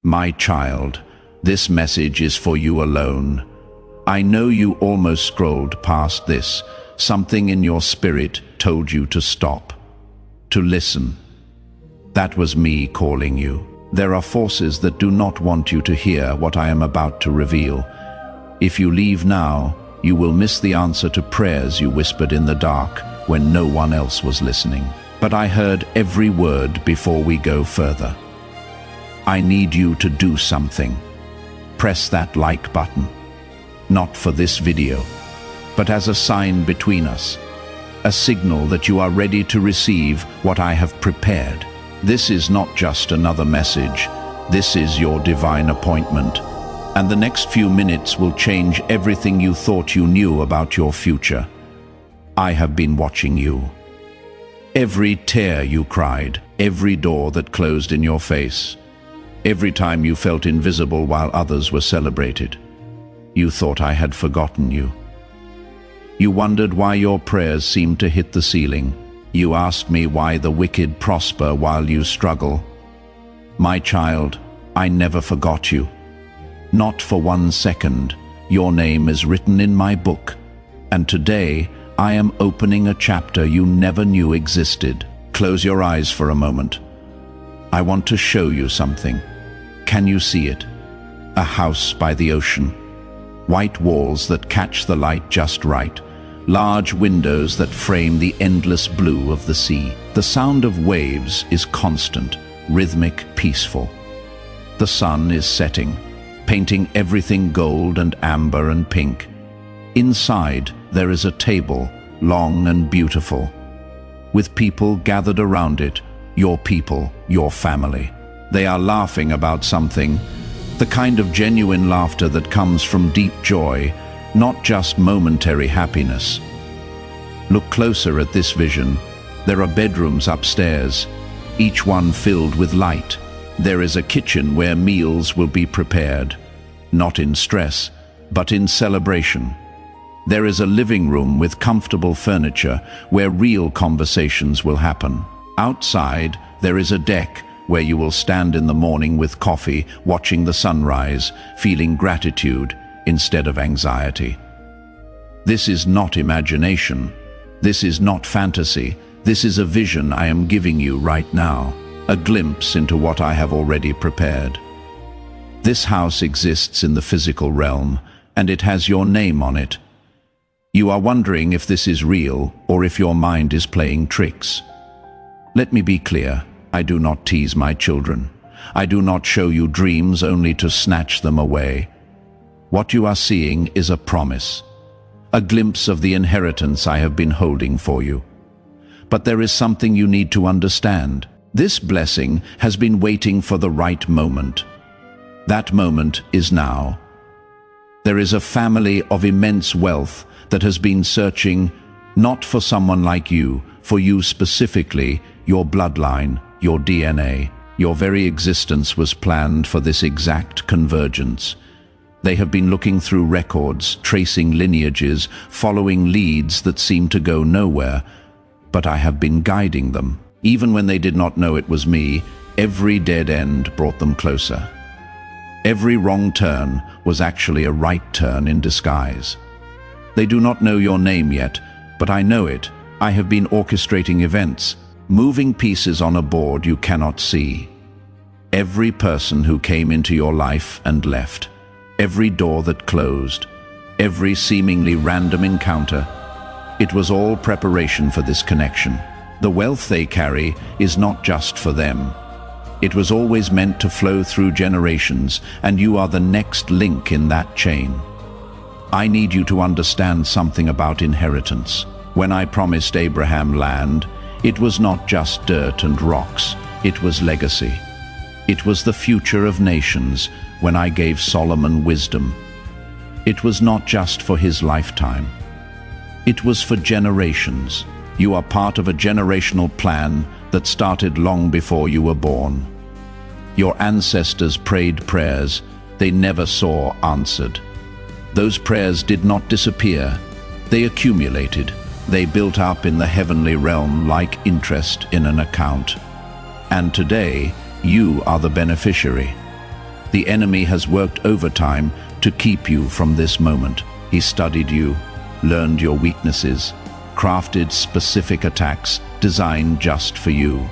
My child, this message is for you alone. I know you almost scrolled past this. Something in your spirit told you to stop, to listen. That was me calling you. There are forces that do not want you to hear what I am about to reveal. If you leave now, you will miss the answer to prayers you whispered in the dark when no one else was listening. But I heard every word before we go further. I need you to do something. Press that like button. Not for this video, but as a sign between us. A signal that you are ready to receive what I have prepared. This is not just another message. This is your divine appointment. And the next few minutes will change everything you thought you knew about your future. I have been watching you. Every tear you cried, every door that closed in your face, every time you felt invisible while others were celebrated. You thought I had forgotten you. You wondered why your prayers seemed to hit the ceiling. You asked me why the wicked prosper while you struggle. My child, I never forgot you. Not for 1 second. Your name is written in my book. And today, I am opening a chapter you never knew existed. Close your eyes for a moment. I want to show you something. Can you see it? A house by the ocean. White walls that catch the light just right. Large windows that frame the endless blue of the sea. The sound of waves is constant, rhythmic, peaceful. The sun is setting, painting everything gold and amber and pink. Inside, there is a table, long and beautiful, with people gathered around it, your people, your family. They are laughing about something, the kind of genuine laughter that comes from deep joy, not just momentary happiness. Look closer at this vision. There are bedrooms upstairs, each one filled with light. There is a kitchen where meals will be prepared, not in stress, but in celebration. There is a living room with comfortable furniture where real conversations will happen. Outside, there is a deck where you will stand in the morning with coffee, watching the sunrise, feeling gratitude instead of anxiety. This is not imagination. This is not fantasy. This is a vision I am giving you right now, a glimpse into what I have already prepared. This house exists in the physical realm, and it has your name on it. You are wondering if this is real or if your mind is playing tricks. Let me be clear, I do not tease my children. I do not show you dreams only to snatch them away. What you are seeing is a promise, a glimpse of the inheritance I have been holding for you. But there is something you need to understand. This blessing has been waiting for the right moment. That moment is now. There is a family of immense wealth that has been searching not for someone like you, for you specifically, your bloodline, your DNA. Your very existence was planned for this exact convergence. They have been looking through records, tracing lineages, following leads that seem to go nowhere, but I have been guiding them. Even when they did not know it was me, every dead end brought them closer. Every wrong turn was actually a right turn in disguise. They do not know your name yet, but I know it. I have been orchestrating events, moving pieces on a board you cannot see. Every person who came into your life and left, every door that closed, every seemingly random encounter, it was all preparation for this connection. The wealth they carry is not just for them. It was always meant to flow through generations, and you are the next link in that chain. I need you to understand something about inheritance. When I promised Abraham land, it was not just dirt and rocks, it was legacy. It was the future of nations when I gave Solomon wisdom. It was not just for his lifetime. It was for generations. You are part of a generational plan that started long before you were born. Your ancestors prayed prayers they never saw answered. Those prayers did not disappear. They accumulated. They built up in the heavenly realm like interest in an account. And today, you are the beneficiary. The enemy has worked overtime to keep you from this moment. He studied you, learned your weaknesses, crafted specific attacks designed just for you.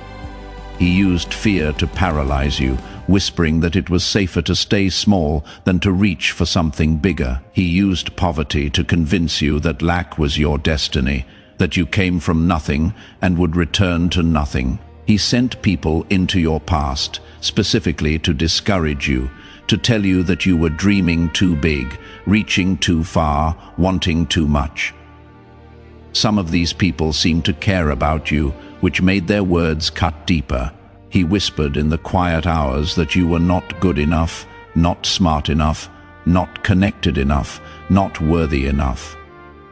He used fear to paralyze you, whispering that it was safer to stay small than to reach for something bigger. He used poverty to convince you that lack was your destiny, that you came from nothing and would return to nothing. He sent people into your past, specifically to discourage you, to tell you that you were dreaming too big, reaching too far, wanting too much. Some of these people seemed to care about you, which made their words cut deeper. He whispered in the quiet hours that you were not good enough, not smart enough, not connected enough, not worthy enough.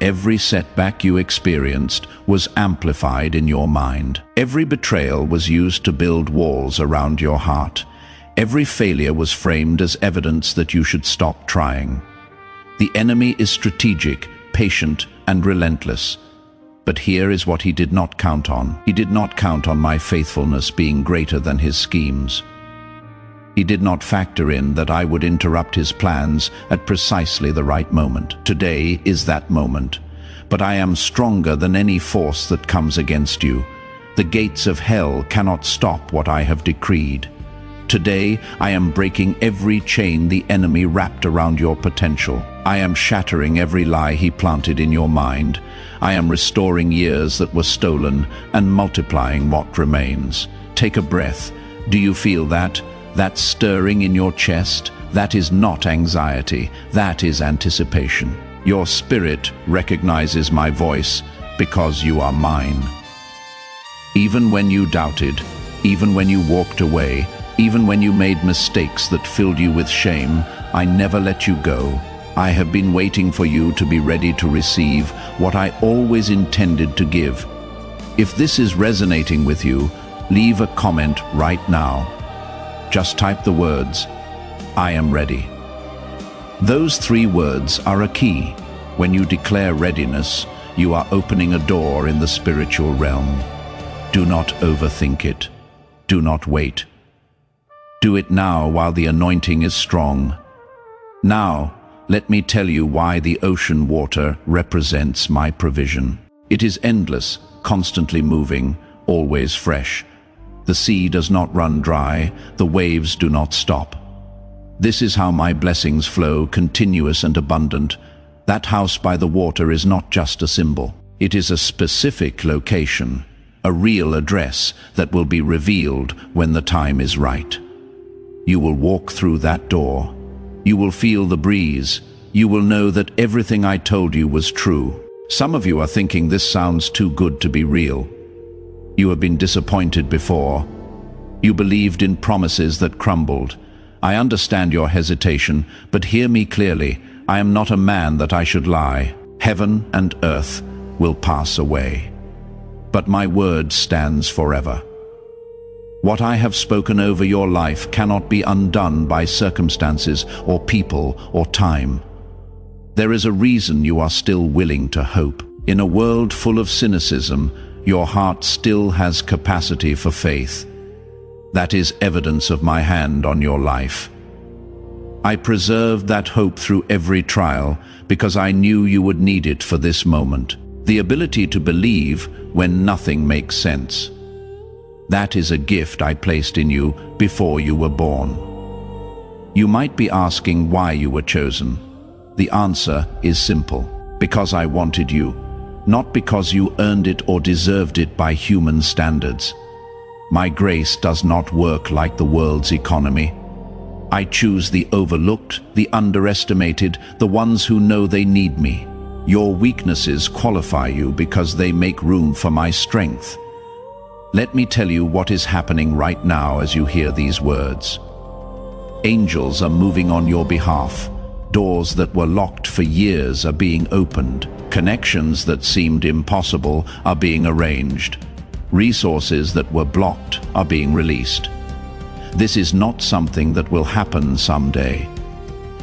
Every setback you experienced was amplified in your mind. Every betrayal was used to build walls around your heart. Every failure was framed as evidence that you should stop trying. The enemy is strategic, patient, and relentless. But here is what he did not count on. He did not count on my faithfulness being greater than his schemes. He did not factor in that I would interrupt his plans at precisely the right moment. Today is that moment. But I am stronger than any force that comes against you. The gates of hell cannot stop what I have decreed. Today, I am breaking every chain the enemy wrapped around your potential. I am shattering every lie he planted in your mind. I am restoring years that were stolen and multiplying what remains. Take a breath. Do you feel that? That stirring in your chest? That is not anxiety. That is anticipation. Your spirit recognizes my voice because you are mine. Even when you doubted, even when you walked away, even when you made mistakes that filled you with shame, I never let you go. I have been waiting for you to be ready to receive what I always intended to give. If this is resonating with you, leave a comment right now. Just type the words, "I am ready." Those 3 words are a key. When you declare readiness, you are opening a door in the spiritual realm. Do not overthink it. Do not wait. Do it now while the anointing is strong. Now, let me tell you why the ocean water represents my provision. It is endless, constantly moving, always fresh. The sea does not run dry, the waves do not stop. This is how my blessings flow, continuous and abundant. That house by the water is not just a symbol. It is a specific location, a real address that will be revealed when the time is right. You will walk through that door. You will feel the breeze. You will know that everything I told you was true. Some of you are thinking this sounds too good to be real. You have been disappointed before. You believed in promises that crumbled. I understand your hesitation, but hear me clearly. I am not a man that I should lie. Heaven and earth will pass away, but my word stands forever. What I have spoken over your life cannot be undone by circumstances or people or time. There is a reason you are still willing to hope. In a world full of cynicism, your heart still has capacity for faith. That is evidence of my hand on your life. I preserved that hope through every trial because I knew you would need it for this moment. The ability to believe when nothing makes sense. That is a gift I placed in you before you were born. You might be asking why you were chosen. The answer is simple. Because I wanted you. Not because you earned it or deserved it by human standards. My grace does not work like the world's economy. I choose the overlooked, the underestimated, the ones who know they need me. Your weaknesses qualify you because they make room for my strength. Let me tell you what is happening right now as you hear these words. Angels are moving on your behalf. Doors that were locked for years are being opened. Connections that seemed impossible are being arranged. Resources that were blocked are being released. This is not something that will happen someday.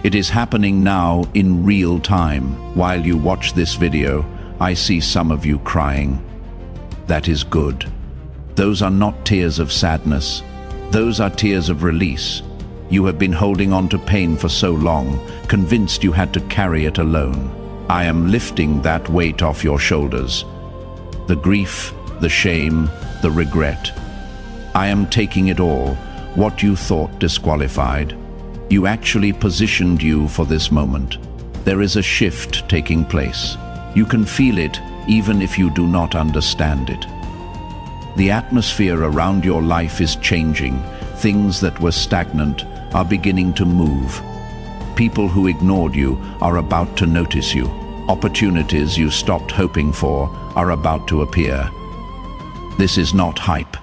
It is happening now in real time. While you watch this video, I see some of you crying. That is good. Those are not tears of sadness. Those are tears of release. You have been holding on to pain for so long, convinced you had to carry it alone. I am lifting that weight off your shoulders. The grief, the shame, the regret. I am taking it all, what you thought disqualified. You actually positioned you for this moment. There is a shift taking place. You can feel it even if you do not understand it. The atmosphere around your life is changing. Things that were stagnant are beginning to move. People who ignored you are about to notice you. Opportunities you stopped hoping for are about to appear. This is not hype.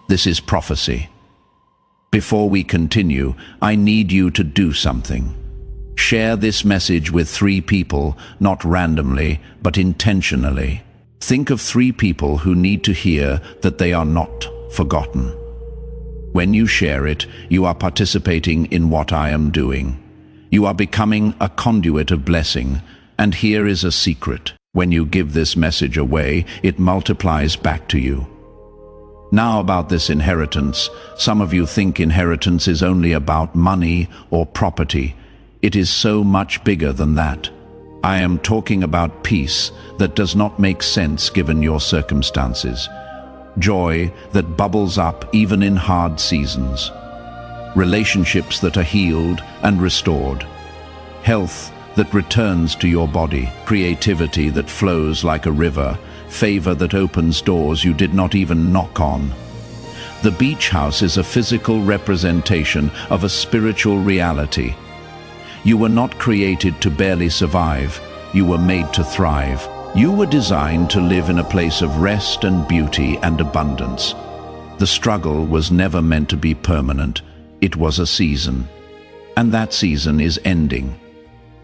This is prophecy. Before we continue, I need you to do something. Share this message with 3 people, not randomly, but intentionally. Think of 3 people who need to hear that they are not forgotten. When you share it, you are participating in what I am doing. You are becoming a conduit of blessing, and here is a secret. When you give this message away, it multiplies back to you. Now about this inheritance. Some of you think inheritance is only about money or property. It is so much bigger than that. I am talking about peace that does not make sense given your circumstances. Joy that bubbles up even in hard seasons. Relationships that are healed and restored. Health that returns to your body. Creativity that flows like a river. Favor that opens doors you did not even knock on. The beach house is a physical representation of a spiritual reality. You were not created to barely survive. You were made to thrive. You were designed to live in a place of rest and beauty and abundance. The struggle was never meant to be permanent. It was a season. And that season is ending.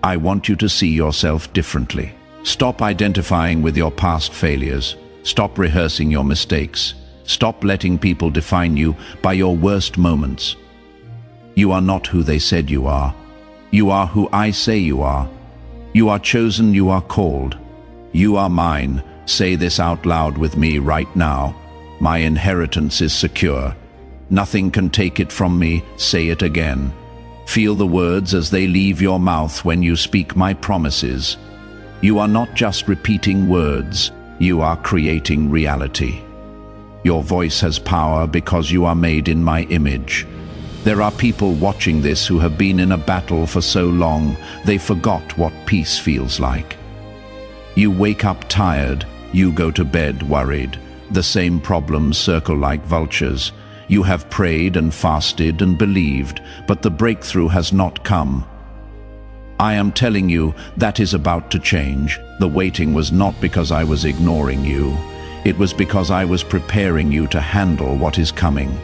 I want you to see yourself differently. Stop identifying with your past failures. Stop rehearsing your mistakes. Stop letting people define you by your worst moments. You are not who they said you are. You are who I say you are. You are chosen, you are called. You are mine. Say this out loud with me right now. My inheritance is secure. Nothing can take it from me. Say it again. Feel the words as they leave your mouth when you speak my promises. You are not just repeating words, you are creating reality. Your voice has power because you are made in my image. There are people watching this who have been in a battle for so long, they forgot what peace feels like. You wake up tired, you go to bed worried. The same problems circle like vultures. You have prayed and fasted and believed, but the breakthrough has not come. I am telling you, that is about to change. The waiting was not because I was ignoring you. It was because I was preparing you to handle what is coming.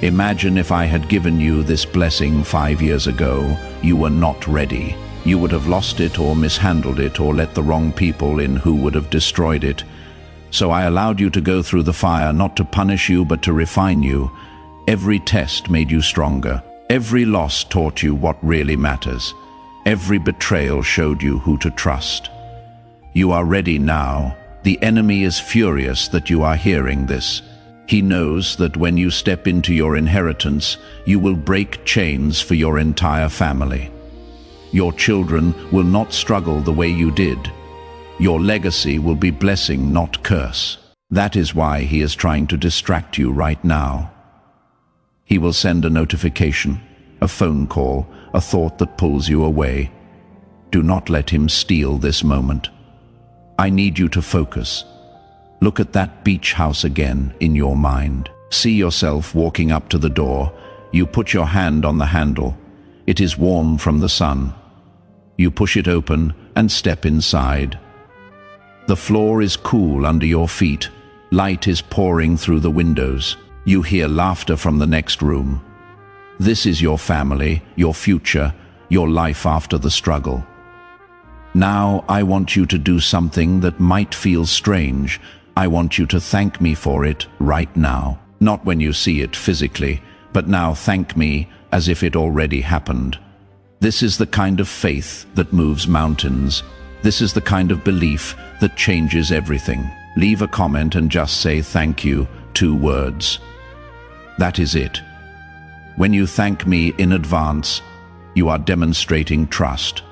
Imagine if I had given you this blessing 5 years ago. You were not ready. You would have lost it or mishandled it or let the wrong people in who would have destroyed it. So I allowed you to go through the fire, not to punish you, but to refine you. Every test made you stronger. Every loss taught you what really matters. Every betrayal showed you who to trust. You are ready now. The enemy is furious that you are hearing this. He knows that when you step into your inheritance, you will break chains for your entire family. Your children will not struggle the way you did. Your legacy will be blessing, not curse. That is why he is trying to distract you right now. He will send a notification, a phone call, a thought that pulls you away. Do not let him steal this moment. I need you to focus. Look at that beach house again in your mind. See yourself walking up to the door. You put your hand on the handle. It is warm from the sun. You push it open and step inside. The floor is cool under your feet. Light is pouring through the windows. You hear laughter from the next room. This is your family, your future, your life after the struggle. Now I want you to do something that might feel strange. I want you to thank me for it right now. Not when you see it physically, but now thank me as if it already happened. This is the kind of faith that moves mountains. This is the kind of belief that changes everything. Leave a comment and just say thank you, 2 words. That is it. When you thank me in advance, you are demonstrating trust.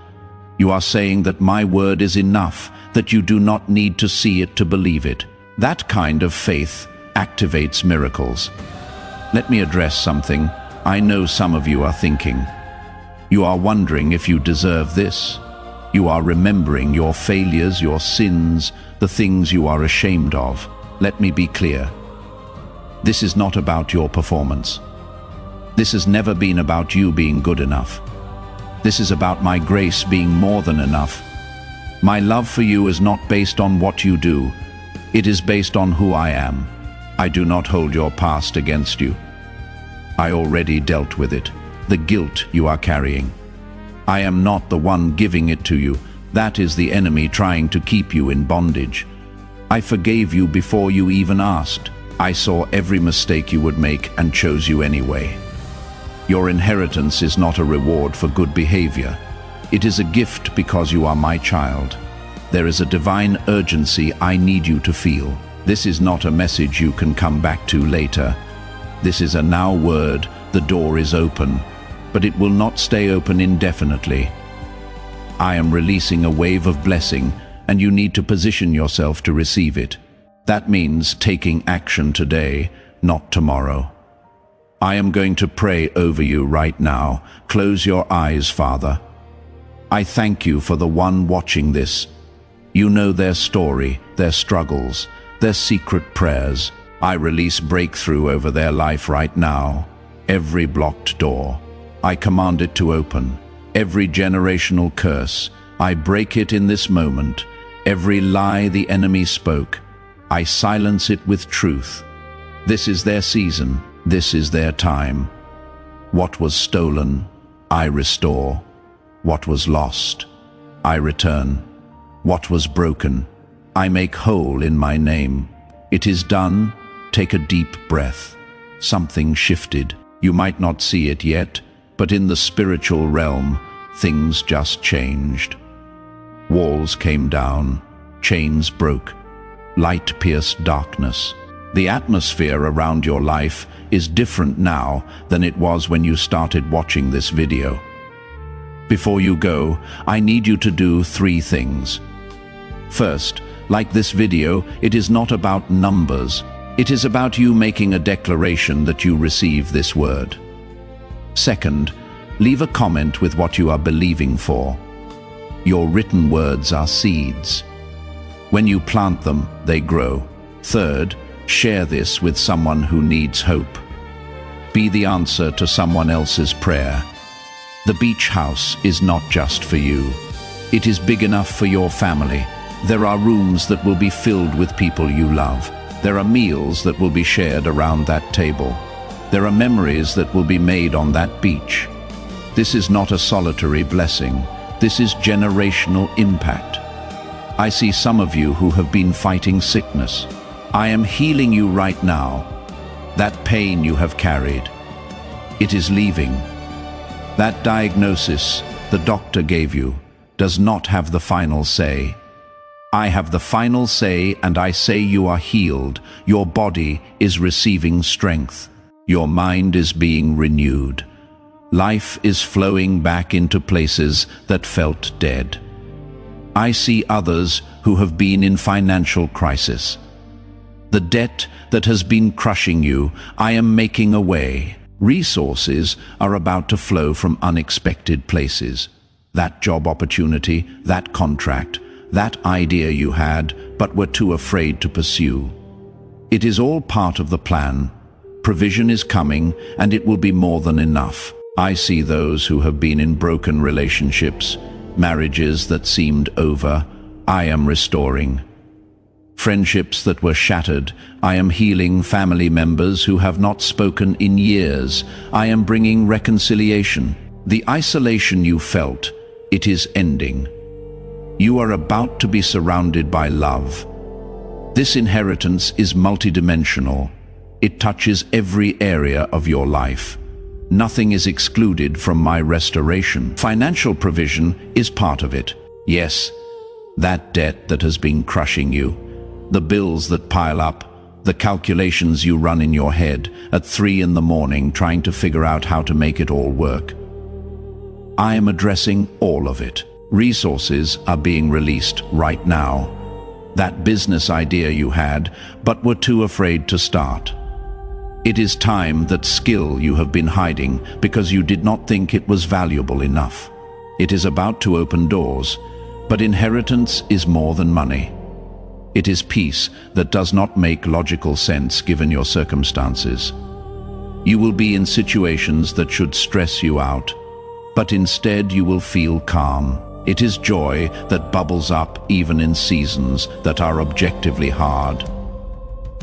You are saying that my word is enough, that you do not need to see it to believe it. That kind of faith activates miracles. Let me address something I know some of you are thinking. You are wondering if you deserve this. You are remembering your failures, your sins, the things you are ashamed of. Let me be clear. This is not about your performance. This has never been about you being good enough. This is about my grace being more than enough. My love for you is not based on what you do. It is based on who I am. I do not hold your past against you. I already dealt with it, the guilt you are carrying. I am not the one giving it to you. That is the enemy trying to keep you in bondage. I forgave you before you even asked. I saw every mistake you would make and chose you anyway. Your inheritance is not a reward for good behavior. It is a gift because you are my child. There is a divine urgency I need you to feel. This is not a message you can come back to later. This is a now word. The door is open, but it will not stay open indefinitely. I am releasing a wave of blessing, and you need to position yourself to receive it. That means taking action today, not tomorrow. I am going to pray over you right now. Close your eyes, Father. I thank you for the one watching this. You know their story, their struggles, their secret prayers. I release breakthrough over their life right now. Every blocked door, I command it to open. Every generational curse, I break it in this moment. Every lie the enemy spoke, I silence it with truth. This is their season. This is their time. What was stolen, I restore. What was lost, I return. What was broken, I make whole in my name. It is done. Take a deep breath. Something shifted. You might not see it yet, but in the spiritual realm, things just changed. Walls came down, chains broke, light pierced darkness. The atmosphere around your life is different now than it was when you started watching this video. Before you go, I need you to do 3 things. First, like this video, it is not about numbers. It is about you making a declaration that you receive this word. Second, leave a comment with what you are believing for. Your written words are seeds. When you plant them, they grow. Third, share this with someone who needs hope. Be the answer to someone else's prayer. The beach house is not just for you. It is big enough for your family. There are rooms that will be filled with people you love. There are meals that will be shared around that table. There are memories that will be made on that beach. This is not a solitary blessing. This is generational impact. I see some of you who have been fighting sickness. I am healing you right now. That pain you have carried, it is leaving. That diagnosis the doctor gave you does not have the final say. I have the final say, and I say you are healed. Your body is receiving strength. Your mind is being renewed. Life is flowing back into places that felt dead. I see others who have been in financial crisis. The debt that has been crushing you, I am making a way. Resources are about to flow from unexpected places. That job opportunity, that contract, that idea you had but were too afraid to pursue. It is all part of the plan. Provision is coming, and it will be more than enough. I see those who have been in broken relationships, marriages that seemed over, I am restoring. Friendships that were shattered, I am healing. Family members who have not spoken in years, I am bringing reconciliation. The isolation you felt, it is ending. You are about to be surrounded by love. This inheritance is multidimensional. It touches every area of your life. Nothing is excluded from my restoration. Financial provision is part of it. Yes, that debt that has been crushing you, the bills that pile up, The calculations you run in your head at 3 in the morning trying to figure out how to make it all work. I am addressing all of it. Resources are being released right now. That business idea you had, but were too afraid to start. It is time that skill you have been hiding because you did not think it was valuable enough. It is about to open doors, but inheritance is more than money. It is peace that does not make logical sense given your circumstances. You will be in situations that should stress you out, but instead you will feel calm. It is joy that bubbles up even in seasons that are objectively hard.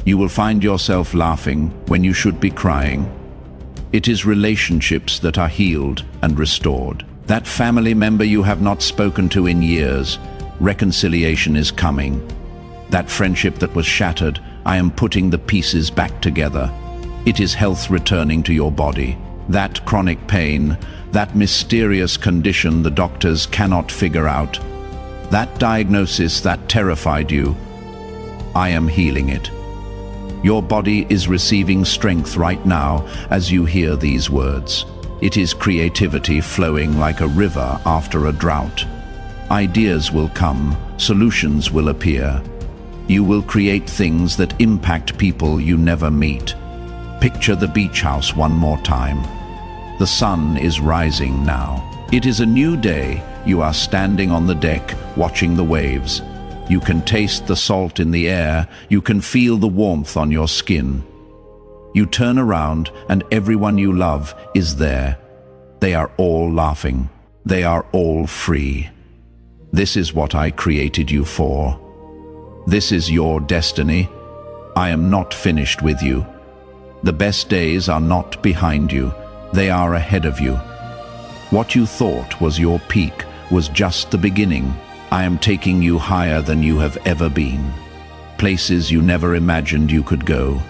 You will find yourself laughing when you should be crying. It is relationships that are healed and restored. That family member you have not spoken to in years, reconciliation is coming. That friendship that was shattered, I am putting the pieces back together. It is health returning to your body. That chronic pain, that mysterious condition the doctors cannot figure out, that diagnosis that terrified you, I am healing it. Your body is receiving strength right now as you hear these words. It is creativity flowing like a river after a drought. Ideas will come, solutions will appear. You will create things that impact people you never meet. Picture the beach house one more time. The sun is rising now. It is a new day. You are standing on the deck, watching the waves. You can taste the salt in the air. You can feel the warmth on your skin. You turn around and everyone you love is there. They are all laughing. They are all free. This is what I created you for. This is your destiny. I am not finished with you. The best days are not behind you. They are ahead of you. What you thought was your peak was just the beginning. I am taking you higher than you have ever been. Places you never imagined you could go.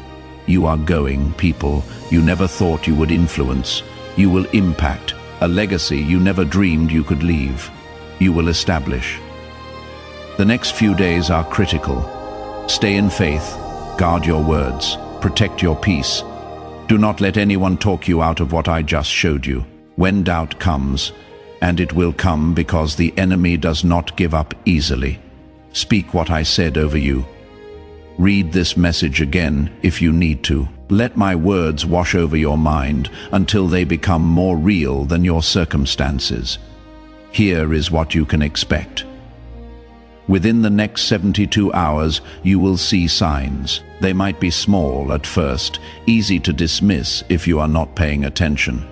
You are going, people you never thought you would influence. You will impact a legacy you never dreamed you could leave. You will establish. The next few days are critical. Stay in faith, guard your words, protect your peace. Do not let anyone talk you out of what I just showed you. When doubt comes, and it will come because the enemy does not give up easily, speak what I said over you. Read this message again if you need to. Let my words wash over your mind until they become more real than your circumstances. Here is what you can expect. Within the next 72 hours, you will see signs. They might be small at first, easy to dismiss if you are not paying attention.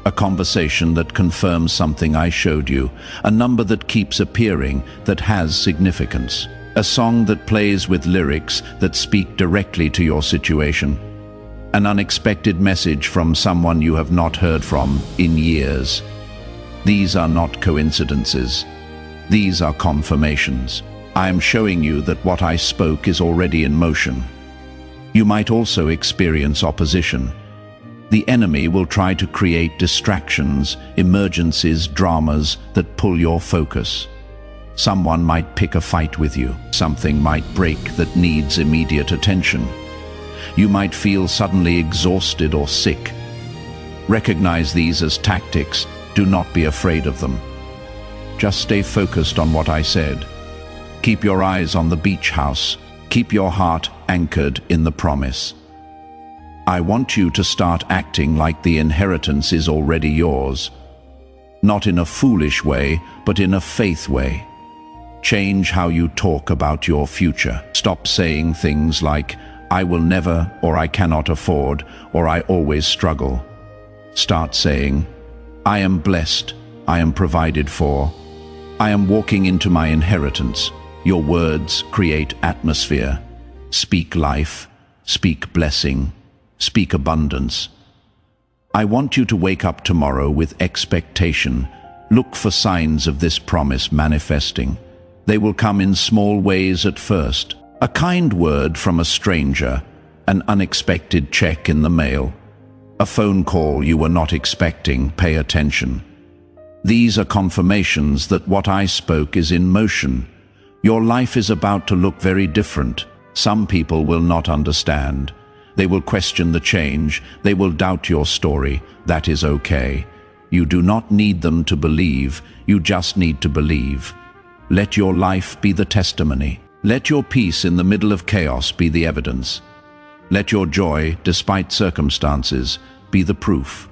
A conversation that confirms something I showed you, a number that keeps appearing, that has significance. A song that plays with lyrics that speak directly to your situation. An unexpected message from someone you have not heard from in years. These are not coincidences. These are confirmations. I am showing you that what I spoke is already in motion. You might also experience opposition. The enemy will try to create distractions, emergencies, dramas that pull your focus. Someone might pick a fight with you. Something might break that needs immediate attention. You might feel suddenly exhausted or sick. Recognize these as tactics. Do not be afraid of them. Just stay focused on what I said. Keep your eyes on the beach house. Keep your heart anchored in the promise. I want you to start acting like the inheritance is already yours. Not in a foolish way, but in a faith way. Change how you talk about your future. Stop saying things like, I will never, or I cannot afford, or I always struggle. Start saying, I am blessed, I am provided for, I am walking into my inheritance. Your words create atmosphere. Speak life, speak blessing, speak abundance. I want you to wake up tomorrow with expectation. Look for signs of this promise manifesting. They will come in small ways at first. A kind word from a stranger, an unexpected check in the mail, a phone call you were not expecting. Pay attention. These are confirmations that what I spoke is in motion. Your life is about to look very different. Some people will not understand. They will question the change. They will doubt your story. That is okay. You do not need them to believe. You just need to believe. Let your life be the testimony. Let your peace in the middle of chaos be the evidence. Let your joy, despite circumstances, be the proof.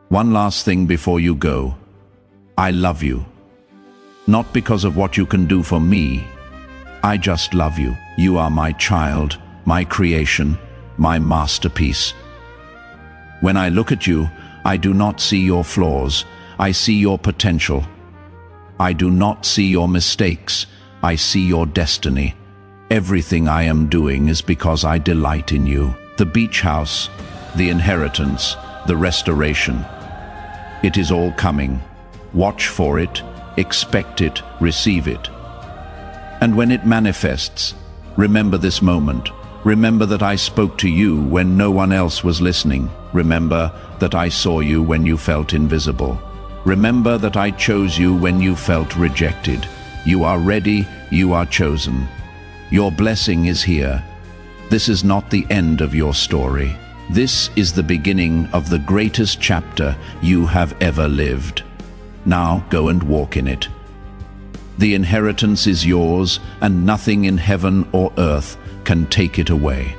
One last thing before you go. I love you. Not because of what you can do for me. I just love you. You are my child, my creation, my masterpiece. When I look at you, I do not see your flaws. I see your potential. I do not see your mistakes. I see your destiny. Everything I am doing is because I delight in you. The beach house, the inheritance, the restoration. It is all coming. Watch for it, expect it, receive it. And when it manifests, remember this moment. Remember that I spoke to you when no one else was listening. Remember that I saw you when you felt invisible. Remember that I chose you when you felt rejected. You are ready, you are chosen. Your blessing is here. This is not the end of your story. This is the beginning of the greatest chapter you have ever lived. Now go and walk in it. The inheritance is yours, and nothing in heaven or earth can take it away.